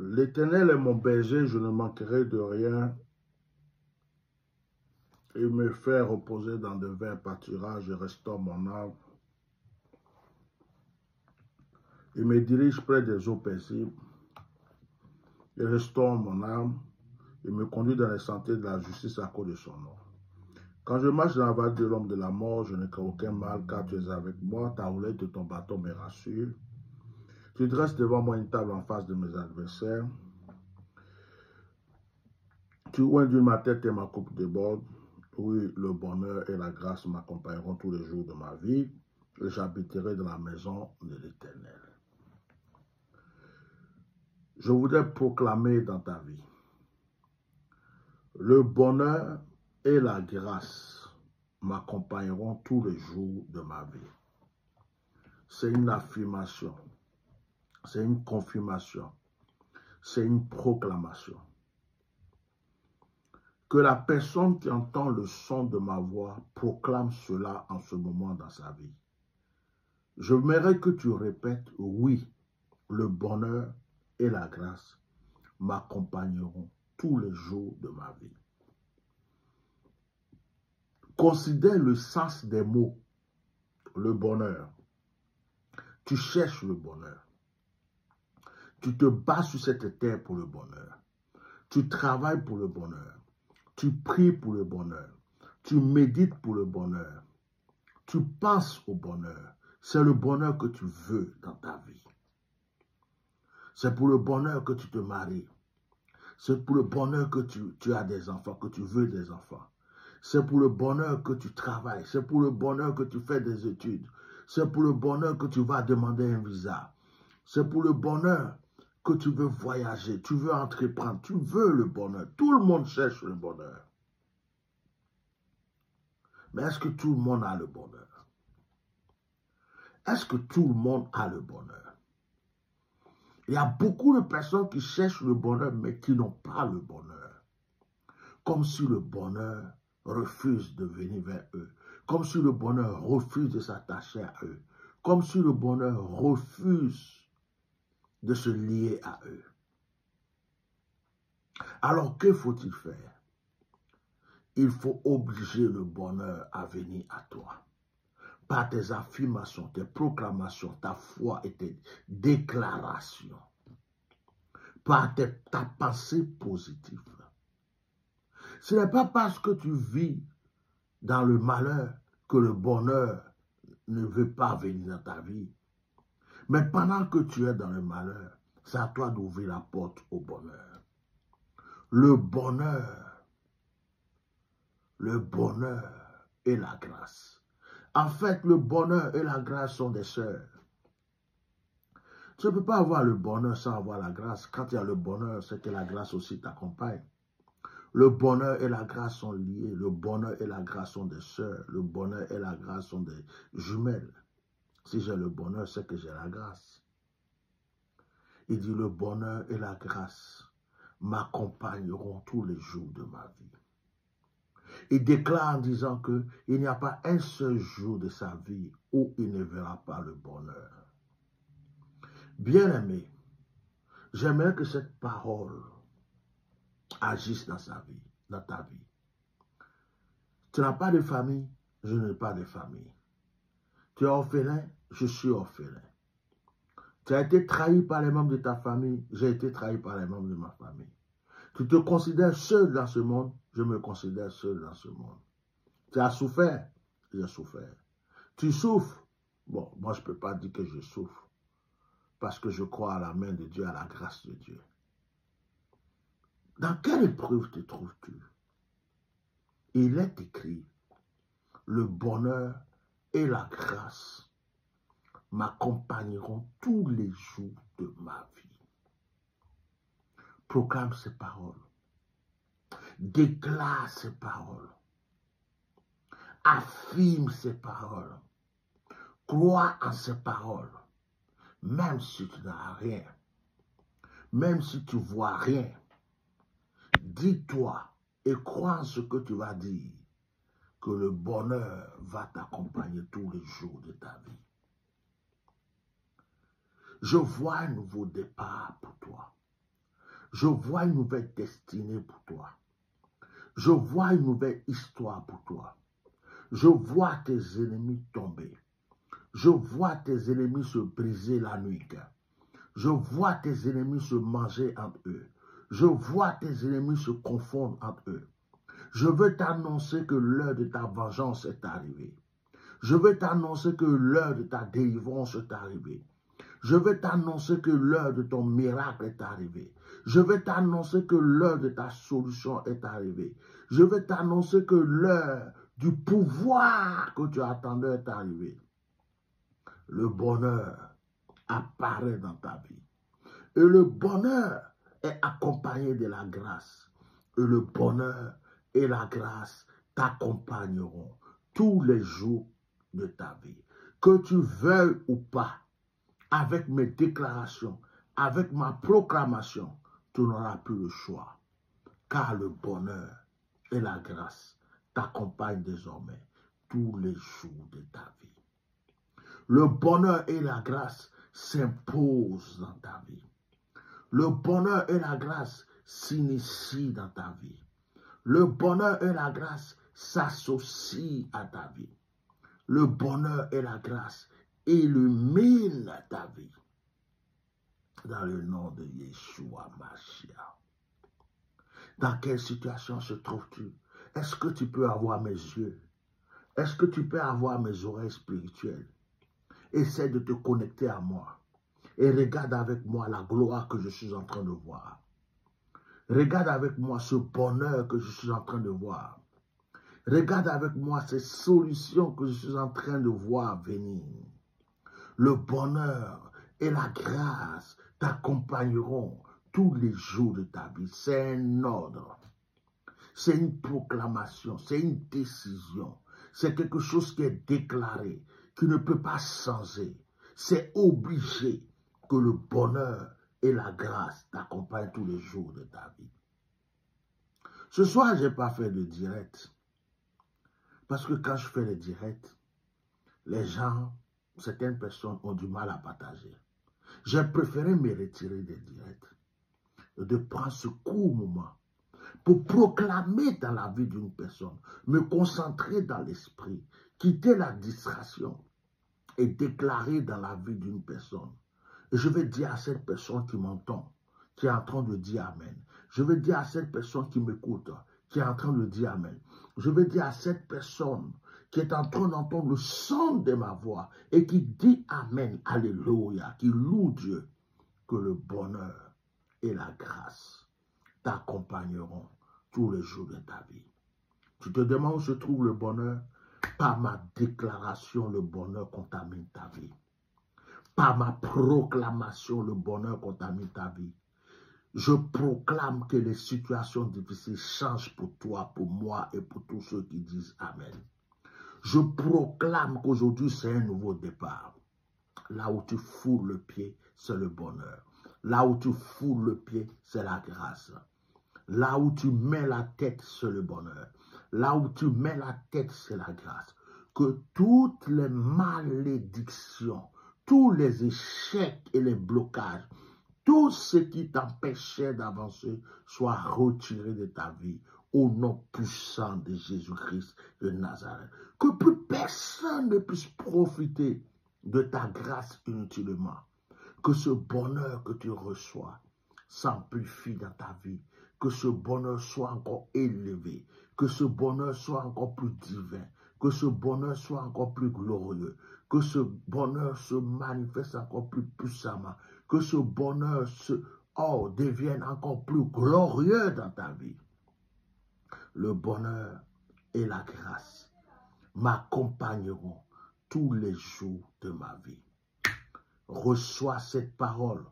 L'Éternel est mon berger, je ne manquerai de rien. Il me fait reposer dans de verts pâturages, je restaure mon âme. Il me dirige près des eaux paisibles. Il restaure mon âme. Il me conduit dans les sentiers de la justice à cause de son nom. Quand je marche dans la vallée de l'ombre de la mort, je ne crains aucun mal, car tu es avec moi. Ta houlette et ton bâton me rassurent. Tu dresses devant moi une table en face de mes adversaires. Tu oins d'une ma tête et ma coupe déborde. Oui, le bonheur et la grâce m'accompagneront tous les jours de ma vie, et j'habiterai dans la maison de l'Éternel. Je voudrais proclamer dans ta vie le bonheur et la grâce m'accompagneront tous les jours de ma vie. C'est une affirmation, c'est une confirmation, c'est une proclamation. Que la personne qui entend le son de ma voix proclame cela en ce moment dans sa vie. Je voudrais que tu répètes, oui, le bonheur et la grâce m'accompagneront tous les jours de ma vie. Considère le sens des mots, le bonheur. Tu cherches le bonheur. Tu te bats sur cette terre pour le bonheur. Tu travailles pour le bonheur. Tu pries pour le bonheur. Tu médites pour le bonheur. Tu penses au bonheur. C'est le bonheur que tu veux dans ta vie. C'est pour le bonheur que tu te maries. C'est pour le bonheur que tu as des enfants, que tu veux des enfants. C'est pour le bonheur que tu travailles. C'est pour le bonheur que tu fais des études. C'est pour le bonheur que tu vas demander un visa. C'est pour le bonheur que tu veux voyager, tu veux entreprendre, tu veux le bonheur. Tout le monde cherche le bonheur. Mais est-ce que tout le monde a le bonheur? Est-ce que tout le monde a le bonheur? Il y a beaucoup de personnes qui cherchent le bonheur, mais qui n'ont pas le bonheur. Comme si le bonheur refuse de venir vers eux. Comme si le bonheur refuse de s'attacher à eux. Comme si le bonheur refuse de se lier à eux. Alors, que faut-il faire? Il faut obliger le bonheur à venir à toi. Par tes affirmations, tes proclamations, ta foi et tes déclarations. Par ta pensée positive. Ce n'est pas parce que tu vis dans le malheur que le bonheur ne veut pas venir dans ta vie. Mais pendant que tu es dans le malheur, c'est à toi d'ouvrir la porte au bonheur. Le bonheur et la grâce. En fait, le bonheur et la grâce sont des sœurs. Tu ne peux pas avoir le bonheur sans avoir la grâce. Quand il y a le bonheur, c'est que la grâce aussi t'accompagne. Le bonheur et la grâce sont liés. Le bonheur et la grâce sont des sœurs. Le bonheur et la grâce sont des jumelles. Si j'ai le bonheur, c'est que j'ai la grâce. Il dit le bonheur et la grâce m'accompagneront tous les jours de ma vie. Il déclare en disant qu'il n'y a pas un seul jour de sa vie où il ne verra pas le bonheur. Bien-aimé, j'aimerais que cette parole agisse dans sa vie, dans ta vie. Tu n'as pas de famille, je n'ai pas de famille. Tu es orphelin, je suis orphelin. Tu as été trahi par les membres de ta famille, j'ai été trahi par les membres de ma famille. Tu te considères seul dans ce monde, je me considère seul dans ce monde. Tu as souffert, j'ai souffert. Tu souffres, bon, moi je ne peux pas dire que je souffre, parce que je crois à la main de Dieu, à la grâce de Dieu. Dans quelle épreuve te trouves-tu? Il est écrit, le bonheur et la grâce m'accompagneront tous les jours de ma vie. Proclame ces paroles. Déclare ces paroles. Affirme ces paroles. Crois en ces paroles. Même si tu n'as rien. Même si tu ne vois rien. Dis-toi et crois en ce que tu vas dire. Que le bonheur va t'accompagner tous les jours de ta vie. Je vois un nouveau départ pour toi. Je vois une nouvelle destinée pour toi. Je vois une nouvelle histoire pour toi. Je vois tes ennemis tomber. Je vois tes ennemis se briser la nuque. Je vois tes ennemis se manger entre eux. Je vois tes ennemis se confondre entre eux. Je veux t'annoncer que l'heure de ta vengeance est arrivée. Je veux t'annoncer que l'heure de ta délivrance est arrivée. Je veux t'annoncer que l'heure de ton miracle est arrivée. Je veux t'annoncer que l'heure de ta solution est arrivée. Je veux t'annoncer que l'heure du pouvoir que tu attendais est arrivée. Le bonheur apparaît dans ta vie. Et le bonheur est accompagné de la grâce. Et le bonheur et la grâce t'accompagneront tous les jours de ta vie. Que tu veuilles ou pas, avec mes déclarations, avec ma proclamation, tu n'auras plus le choix. Car le bonheur et la grâce t'accompagnent désormais tous les jours de ta vie. Le bonheur et la grâce s'imposent dans ta vie. Le bonheur et la grâce s'initient dans ta vie. Le bonheur et la grâce s'associent à ta vie. Le bonheur et la grâce illuminent ta vie. Dans le nom de Yeshua Mashiach. Dans quelle situation se trouves-tu? Est-ce que tu peux avoir mes yeux? Est-ce que tu peux avoir mes oreilles spirituelles? Essaie de te connecter à moi. Et regarde avec moi la gloire que je suis en train de voir. Regarde avec moi ce bonheur que je suis en train de voir. Regarde avec moi ces solutions que je suis en train de voir venir. Le bonheur et la grâce t'accompagneront tous les jours de ta vie. C'est un ordre. C'est une proclamation. C'est une décision. C'est quelque chose qui est déclaré, qui ne peut pas changer. C'est obligé que le bonheur et la grâce t'accompagnent tous les jours de ta vie. Ce soir, je n'ai pas fait de direct. Parce que quand je fais le direct, les gens, certaines personnes ont du mal à partager. J'ai préféré me retirer des directs et de prendre ce court moment pour proclamer dans la vie d'une personne, me concentrer dans l'esprit, quitter la distraction et déclarer dans la vie d'une personne. Et je vais dire à cette personne qui m'entend, qui est en train de dire Amen. Je vais dire à cette personne qui m'écoute, qui est en train de dire Amen. Je vais dire à cette personne qui est en train d'entendre le son de ma voix et qui dit Amen, Alléluia, qui loue Dieu, que le bonheur et la grâce t'accompagneront tous les jours de ta vie. Tu te demandes où se trouve le bonheur? Par ma déclaration, le bonheur contamine ta vie. Par ma proclamation, le bonheur contamine ta vie. Je proclame que les situations difficiles changent pour toi, pour moi et pour tous ceux qui disent Amen. Je proclame qu'aujourd'hui c'est un nouveau départ. Là où tu foules le pied, c'est le bonheur. Là où tu foules le pied, c'est la grâce. Là où tu mets la tête, c'est le bonheur. Là où tu mets la tête, c'est la grâce. Que toutes les malédictions, tous les échecs et les blocages, tout ce qui t'empêchait d'avancer soit retiré de ta vie au nom puissant de Jésus-Christ de Nazareth. Que plus personne ne puisse profiter de ta grâce inutilement. Que ce bonheur que tu reçois s'amplifie dans ta vie. Que ce bonheur soit encore élevé. Que ce bonheur soit encore plus divin. Que ce bonheur soit encore plus glorieux. Que ce bonheur se manifeste encore plus puissamment. Que ce bonheur devienne encore plus glorieux dans ta vie. Le bonheur et la grâce m'accompagneront tous les jours de ma vie. Reçois cette parole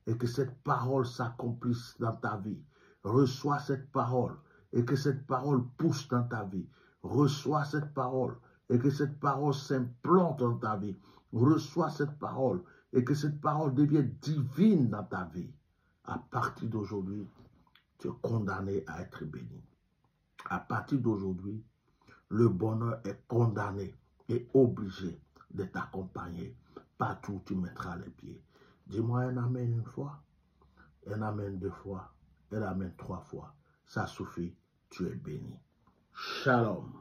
et que cette parole s'accomplisse dans ta vie. Reçois cette parole et que cette parole pousse dans ta vie. Reçois cette parole et que cette parole s'implante dans ta vie. Reçois cette parole et que cette parole devienne divine dans ta vie. À partir d'aujourd'hui, tu es condamné à être béni. À partir d'aujourd'hui, le bonheur est condamné et obligé de t'accompagner partout où tu mettras les pieds. Dis-moi un amen une fois, un amen deux fois, et ramène 3 fois. Ça suffit, tu es béni. Shalom.